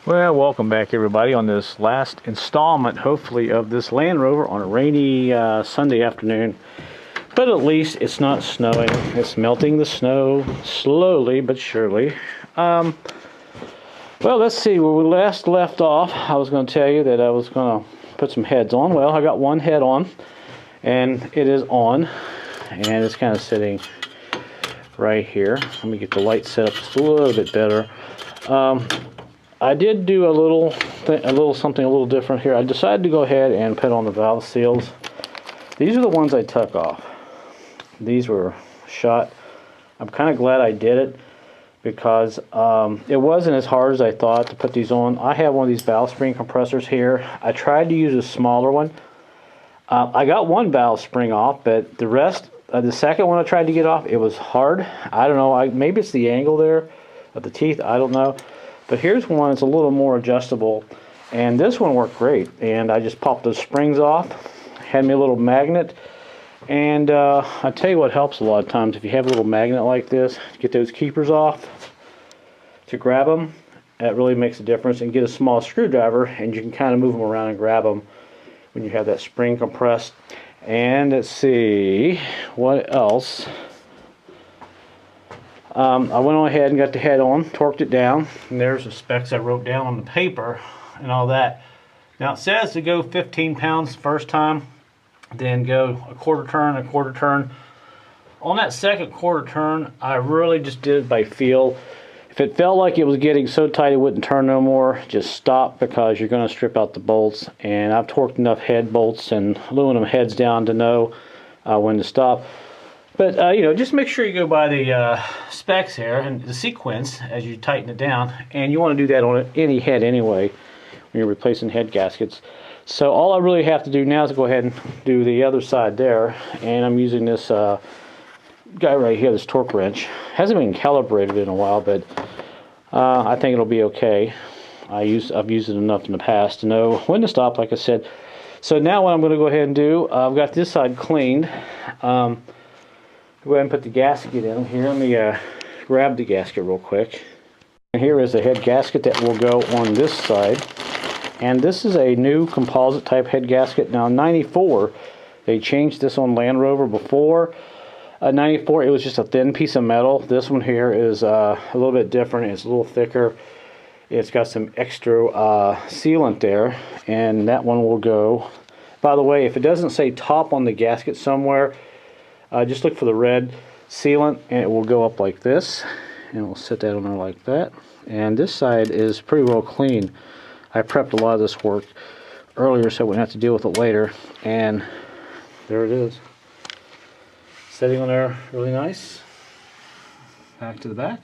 Well, welcome back everybody on this last installment, hopefully, of this Land Rover on a rainy Sunday afternoon. But at least it's not snowing. It's melting the snow slowly but surely. Well, let's see, where we last left off, I was going to tell you that I was going to put some heads on. Well, I got one head on, and it is on, and it's kind of sitting right here. Let me get the light set up just a little bit better. I did do something a little different here. I decided to go ahead and put on the valve seals. These are the ones I took off. These were shot. I'm kind of glad I did it because it wasn't as hard as I thought to put these on. I have one of these valve spring compressors here. I tried to use a smaller one. I got one valve spring off, but the rest, the second one I tried to get off, it was hard. I don't know. Maybe it's the angle there of the teeth. I don't know. But here's one that's a little more adjustable, and this one worked great. And I just popped those springs off, had me a little magnet, and I tell you what helps a lot of times, if you have a little magnet like this, get those keepers off to grab them. That really makes a difference. And get a small screwdriver, and you can kind of move them around and grab them when you have that spring compressed. And let's see what else. I went on ahead and got the head on, torqued it down, and there's the specs I wrote down on the paper and all that. Now it says to go 15 pounds first time, then go a quarter turn. On that second quarter turn, I really just did it by feel. If it felt like it was getting so tight it wouldn't turn no more, just stop, because you're going to strip out the bolts. And I've torqued enough head bolts and aluminum heads down to know when to stop. But, just make sure you go by the specs here and the sequence as you tighten it down. And you want to do that on any head anyway when you're replacing head gaskets. So all I really have to do now is go ahead and do the other side there. And I'm using this guy right here, this torque wrench. Hasn't been calibrated in a while, but I think it'll be okay. I've used it enough in the past to know when to stop, like I said. So now what I'm going to go ahead and do, I've got this side cleaned. Go ahead and put the gasket in here. Let me grab the gasket real quick. And here is the head gasket that will go on this side. And this is a new composite type head gasket. Now 94, they changed this on Land Rover before. 94, it was just a thin piece of metal. This one here is a little bit different. It's a little thicker. It's got some extra sealant there. And that one will go. By the way, if it doesn't say top on the gasket somewhere, just look for the red sealant, and it will go up like this, and we'll set that on there like that. And this side is pretty well clean. I prepped a lot of this work earlier so I wouldn't have to deal with it later, and there it is, sitting on there really nice. Back to the back,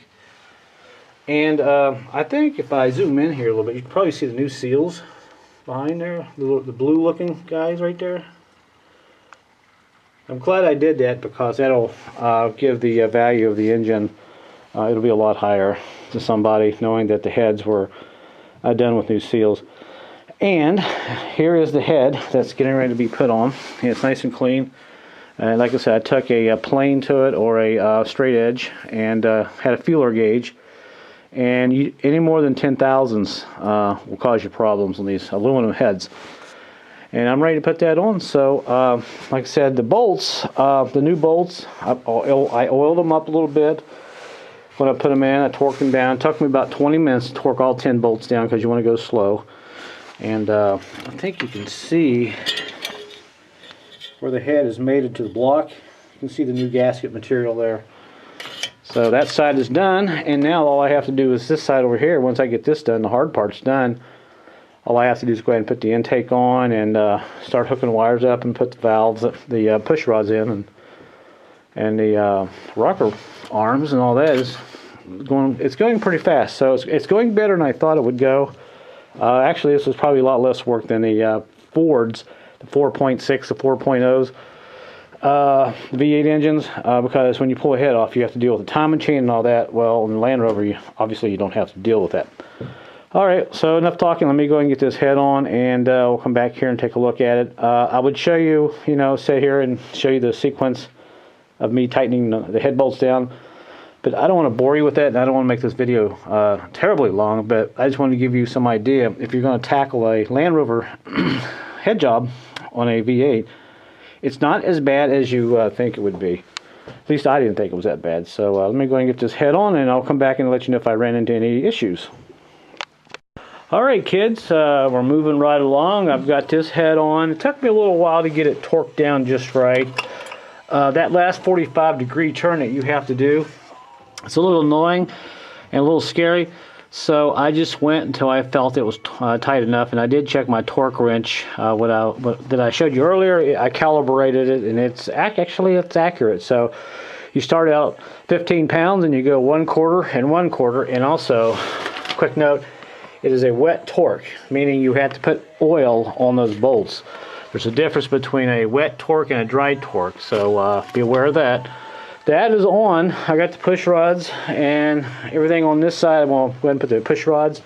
and I think if I zoom in here a little bit, you can probably see the new seals behind there, the blue looking guys right there. I'm glad I did that, because that'll give the value of the engine, it'll be a lot higher to somebody knowing that the heads were done with new seals. And here is the head that's getting ready to be put on. And it's nice and clean. And like I said, I took a plane to it, or a straight edge, and had a feeler gauge. And any more than 10,000s will cause you problems on these aluminum heads. And I'm ready to put that on. So, like I said, the bolts, the new bolts, I oiled them up a little bit. When I put them in, I torqued them down. It took me about 20 minutes to torque all 10 bolts down, because you want to go slow. And I think you can see where the head is mated to the block. You can see the new gasket material there. So that side is done, and now all I have to do is this side over here. Once I get this done, the hard part's done. All I have to do is go ahead and put the intake on, and start hooking wires up, and put the valves, the push rods in, and the rocker arms and all that is going. It's going pretty fast, so it's going better than I thought it would go. Actually, this was probably a lot less work than the Fords, the 4.6, the 4.0s, V8 engines, because when you pull a head off, you have to deal with the timing chain and all that. Well, in the Land Rover, obviously you don't have to deal with that. Alright, so enough talking. Let me go ahead and get this head on, and we'll come back here and take a look at it. I would show you, sit here and show you the sequence of me tightening the head bolts down. But I don't want to bore you with that, and I don't want to make this video terribly long, but I just wanted to give you some idea. If you're going to tackle a Land Rover head job on a V8, it's not as bad as you think it would be. At least I didn't think it was that bad. So let me go ahead and get this head on, and I'll come back and let you know if I ran into any issues. Alright kids, we're moving right along. I've got this head on. It took me a little while to get it torqued down just right. That last 45-degree turn that you have to do, it's a little annoying and a little scary. So I just went until I felt it was tight enough, and I did check my torque wrench that I showed you earlier. I calibrated it, and it's accurate. So you start out 15 pounds and you go 1/4 and 1/4. And also, quick note, it is a wet torque, meaning you have to put oil on those bolts. There's a difference between a wet torque and a dry torque, so be aware of that. That is on. I got the push rods and everything on this side. Well, go ahead and put the push rods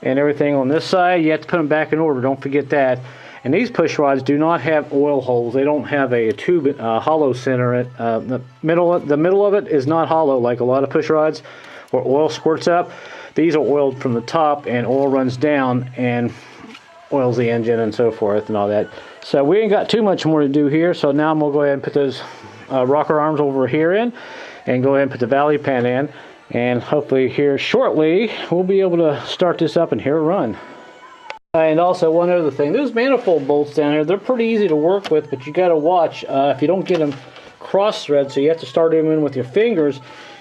and everything on this side. You have to put them back in order. Don't forget that. And these push rods do not have oil holes. They don't have a tube hollow center. The middle of it is not hollow like a lot of push rods where oil squirts up. These are oiled from the top, and oil runs down and oils the engine and so forth and all that. So we ain't got too much more to do here. So now I'm gonna go ahead and put those rocker arms over here in, and go ahead and put the valley pan in, and hopefully here shortly we'll be able to start this up and hear it run. And also one other thing, those manifold bolts down here, they're pretty easy to work with, but you got to watch if you don't get them cross thread, so you have to start them in with your fingers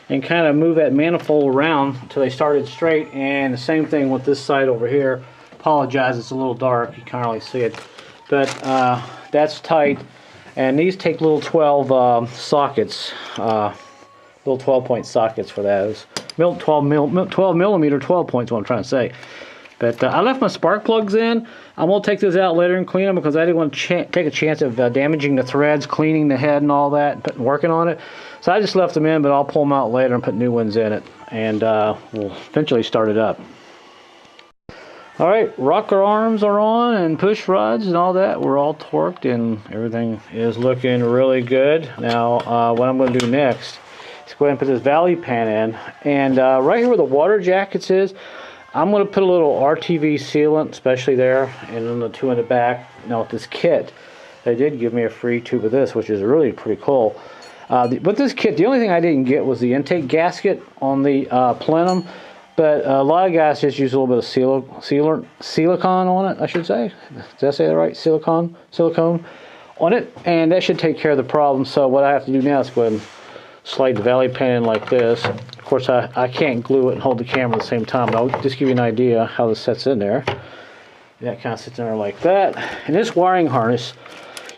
and kind of move that manifold around until they started straight. And the same thing with this side over here. Apologize, it's a little dark, you can't really see it, but that's tight. And these take little 12 sockets, little 12-point sockets for those. 12 millimeter 12 points, what I'm trying to say. But I left my spark plugs in. I'm going to take those out later and clean them because I didn't want to take a chance of damaging the threads, cleaning the head and all that, and working on it. So I just left them in, but I'll pull them out later and put new ones in it. And we'll eventually start it up. Alright, rocker arms are on and push rods and all that. We're all torqued and everything is looking really good. Now, what I'm going to do next is go ahead and put this valley pan in. And right here where the water jackets is, I'm going to put a little RTV sealant, especially there, and then the two in the back. Now with this kit, they did give me a free tube of this, which is really pretty cool. With this kit, the only thing I didn't get was the intake gasket on the plenum. But a lot of guys just use a little bit of silicone on it, I should say. Did I say that right? Silicone on it, and that should take care of the problem. So what I have to do now is go ahead and slide the valley pan in like this. Of course, I can't glue it and hold the camera at the same time, but I'll just give you an idea how this sets in there. And that kind of sits in there like that. And this wiring harness,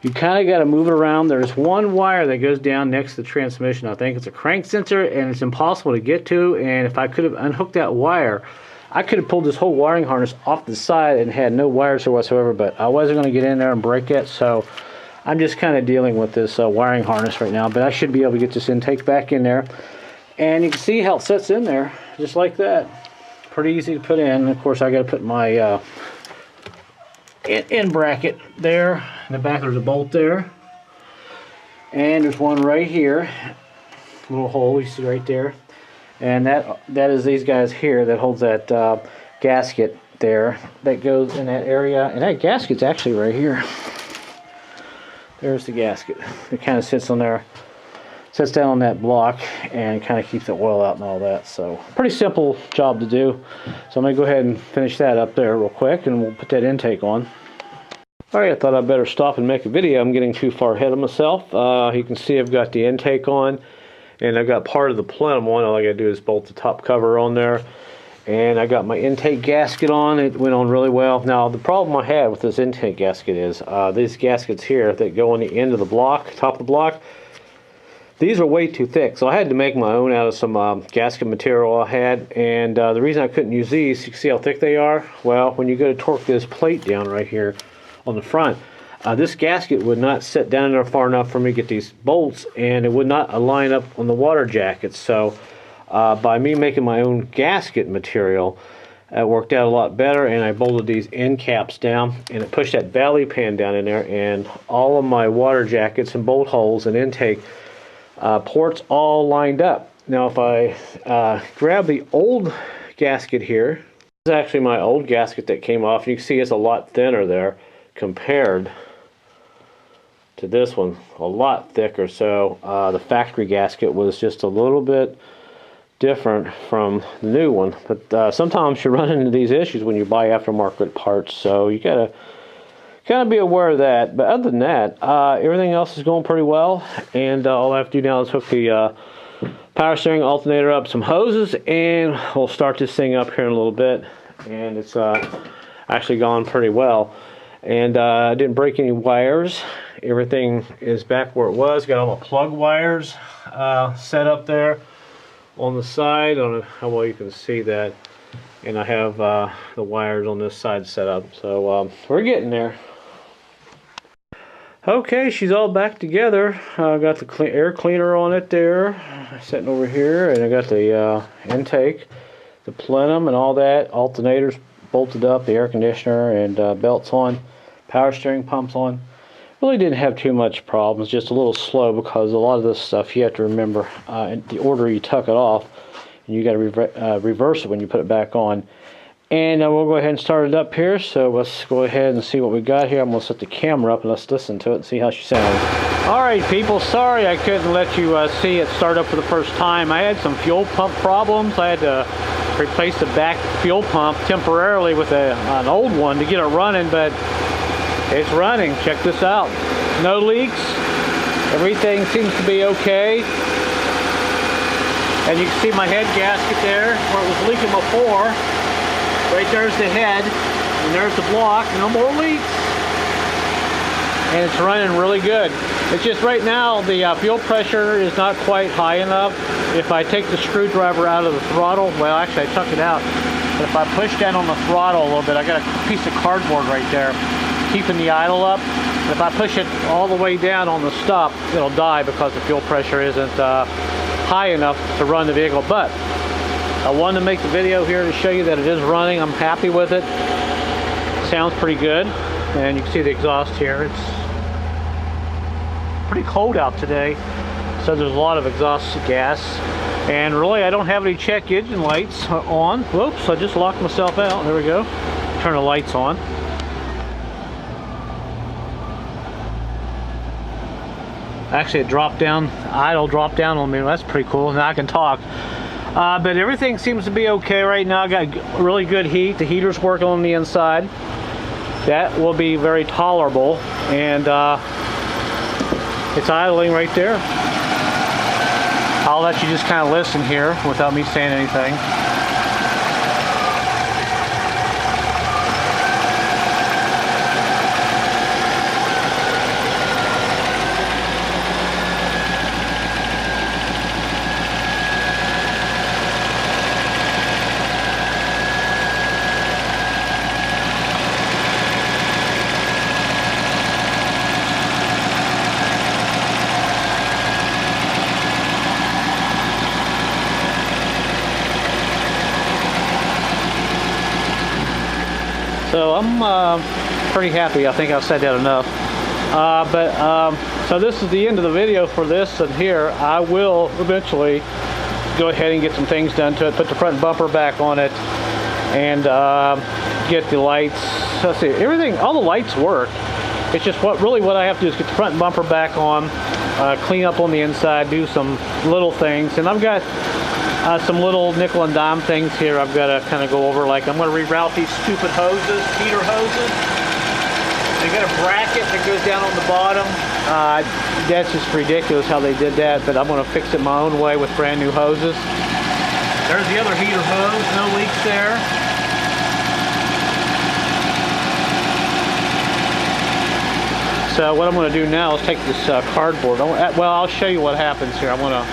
you kind of got to move it around. There's one wire that goes down next to the transmission. I think it's a crank sensor, and it's impossible to get to. And if I could have unhooked that wire, I could have pulled this whole wiring harness off the side and had no wires or whatsoever, but I wasn't going to get in there and break it. So I'm just kind of dealing with this wiring harness right now, but I should be able to get this intake back in there. And you can see how it sets in there, just like that. Pretty easy to put in. Of course, I got to put my end bracket there. In the back there's a bolt there, and there's one right here, little hole you see right there, and that is these guys here that holds that gasket there that goes in that area. And that gasket's actually right here. There's the gasket. It kind of sits on there, sits down on that block, and kind of keeps the oil out and all that. So pretty simple job to do. So I'm going to go ahead and finish that up there real quick, and we'll put that intake on. Alright, I thought I'd better stop and make a video. I'm getting too far ahead of myself. You can see I've got the intake on, and I've got part of the plenum on. All I got to do is bolt the top cover on there. And I got my intake gasket on. It went on really well. Now, the problem I had with this intake gasket is these gaskets here that go on the end of the block, top of the block, these are way too thick. So I had to make my own out of some gasket material I had. And the reason I couldn't use these, you can see how thick they are? Well, when you go to torque this plate down right here on the front, this gasket would not sit down there far enough for me to get these bolts, and it would not align up on the water jackets. So by me making my own gasket material, it worked out a lot better, and I bolted these end caps down, and it pushed that valley pan down in there, and all of my water jackets and bolt holes and intake ports all lined up. Now if I grab the old gasket here, this is actually my old gasket that came off. You can see it's a lot thinner there compared to this one, a lot thicker. So the factory gasket was just a little bit different from the new one. But sometimes you run into these issues when you buy aftermarket parts, so you gotta kind of be aware of that. But other than that, everything else is going pretty well, and all I have to do now is hook the power steering alternator up, some hoses, and we'll start this thing up here in a little bit. And it's actually gone pretty well, and I didn't break any wires. Everything is back where it was. Got all the plug wires set up there on the side. I don't know how well you can see that, and I have the wires on this side set up, so we're getting there. Okay, she's all back together. I got the air cleaner on it there, sitting over here, and I got the intake, the plenum and all that, alternators bolted up, the air conditioner and belts on, power steering pumps on. Really didn't have too much problems, just a little slow because a lot of this stuff you have to remember in the order you tuck it off, and you got to reverse it when you put it back on. And we'll go ahead and start it up here. So let's go ahead and see what we got here. I'm going to set the camera up and let's listen to it and see how she sounds. Alright people, sorry I couldn't let you see it start up for the first time. I had some fuel pump problems. I had to replace the back fuel pump temporarily with an old one to get it running, but it's running. Check this out. No leaks. Everything seems to be okay. And you can see my head gasket there where it was leaking before. Right there's the head, and there's the block. No more leaks. And it's running really good. It's just right now the fuel pressure is not quite high enough. If I take the screwdriver out of the throttle, well actually I took it out, but if I push down on the throttle a little bit, I got a piece of cardboard right there keeping the idle up. If I push it all the way down on the stop, it'll die because the fuel pressure isn't high enough to run the vehicle. But I wanted to make the video here to show you that it is running. I'm happy with it. Sounds pretty good. And you can see the exhaust here. It's pretty cold out today, so there's a lot of exhaust gas. And really, I don't have any check engine lights on. Whoops, I just locked myself out. There we go. Turn the lights on. Actually, it dropped down. Idle dropped down on me. That's pretty cool. Now I can talk. But everything seems to be okay right now. I got really good heat. The heater's working on the inside. That will be very tolerable. And it's idling right there. I'll let you just kind of listen here without me saying anything. So I'm pretty happy. I think I've said that enough. So this is the end of the video for this, and here I will eventually go ahead and get some things done to it, put the front bumper back on it, and get the lights. Let's see, everything, all the lights work. It's just what I have to do is get the front bumper back on, clean up on the inside, do some little things, and I've got some little nickel and dime things here I've got to kind of go over. Like I'm going to reroute these stupid hoses, heater hoses. They got a bracket that goes down on the bottom. That's just ridiculous how they did that, but I'm going to fix it my own way with brand new hoses. There's the other heater hose, no leaks there. So what I'm going to do now is take this cardboard. Well, I'll show you what happens here. I'm going to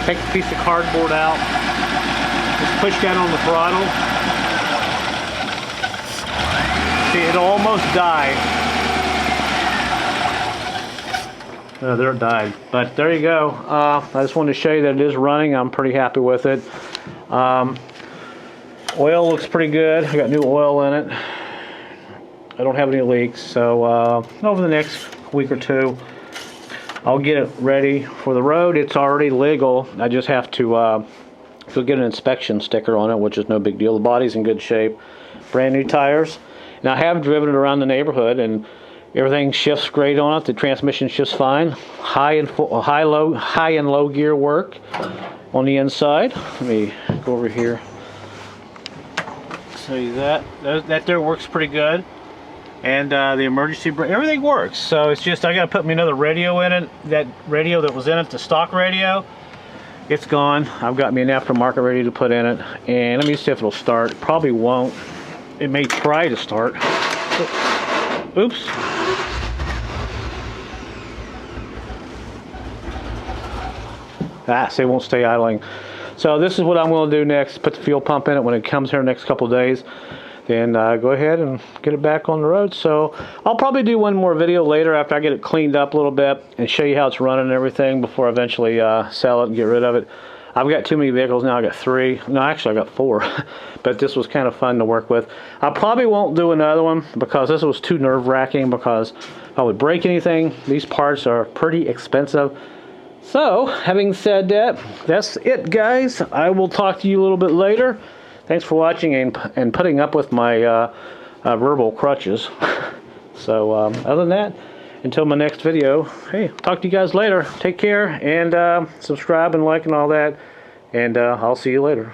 take a piece of cardboard out, just push down on the throttle. See, it'll almost die. There it died. But there you go. I just wanted to show you that it is running. I'm pretty happy with it. Oil looks pretty good. I got new oil in it. I don't have any leaks. So over the next week or two, I'll get it ready for the road. It's already legal. I just have to go get an inspection sticker on it, which is no big deal. The body's in good shape. Brand new tires. Now I have driven it around the neighborhood, and everything shifts great on it. The transmission shifts fine. High and low gear work on the inside. Let me go over here. Show you that. That there works pretty good. And the emergency brake, everything works. So it's just, I gotta put me another radio in it. That radio that was in it, the stock radio, it's gone. I've got me an aftermarket ready to put in it. And let me see if it'll start. It probably won't. It may try to start. Oops. See, it won't stay idling. So this is what I'm gonna do next. Put the fuel pump in it when it comes here next couple of days. Then go ahead and get it back on the road. So I'll probably do one more video later after I get it cleaned up a little bit and show you how it's running and everything before I eventually sell it and get rid of it. I've got too many vehicles now. I got 3. No, actually I got 4. But this was kind of fun to work with. I probably won't do another one because this was too nerve-wracking, because if I would break anything, these parts are pretty expensive. So, having said that, that's it, guys. I will talk to you a little bit later. Thanks for watching and putting up with my verbal crutches. So, other than that, until my next video, hey, talk to you guys later. Take care, and subscribe and like and all that. And I'll see you later.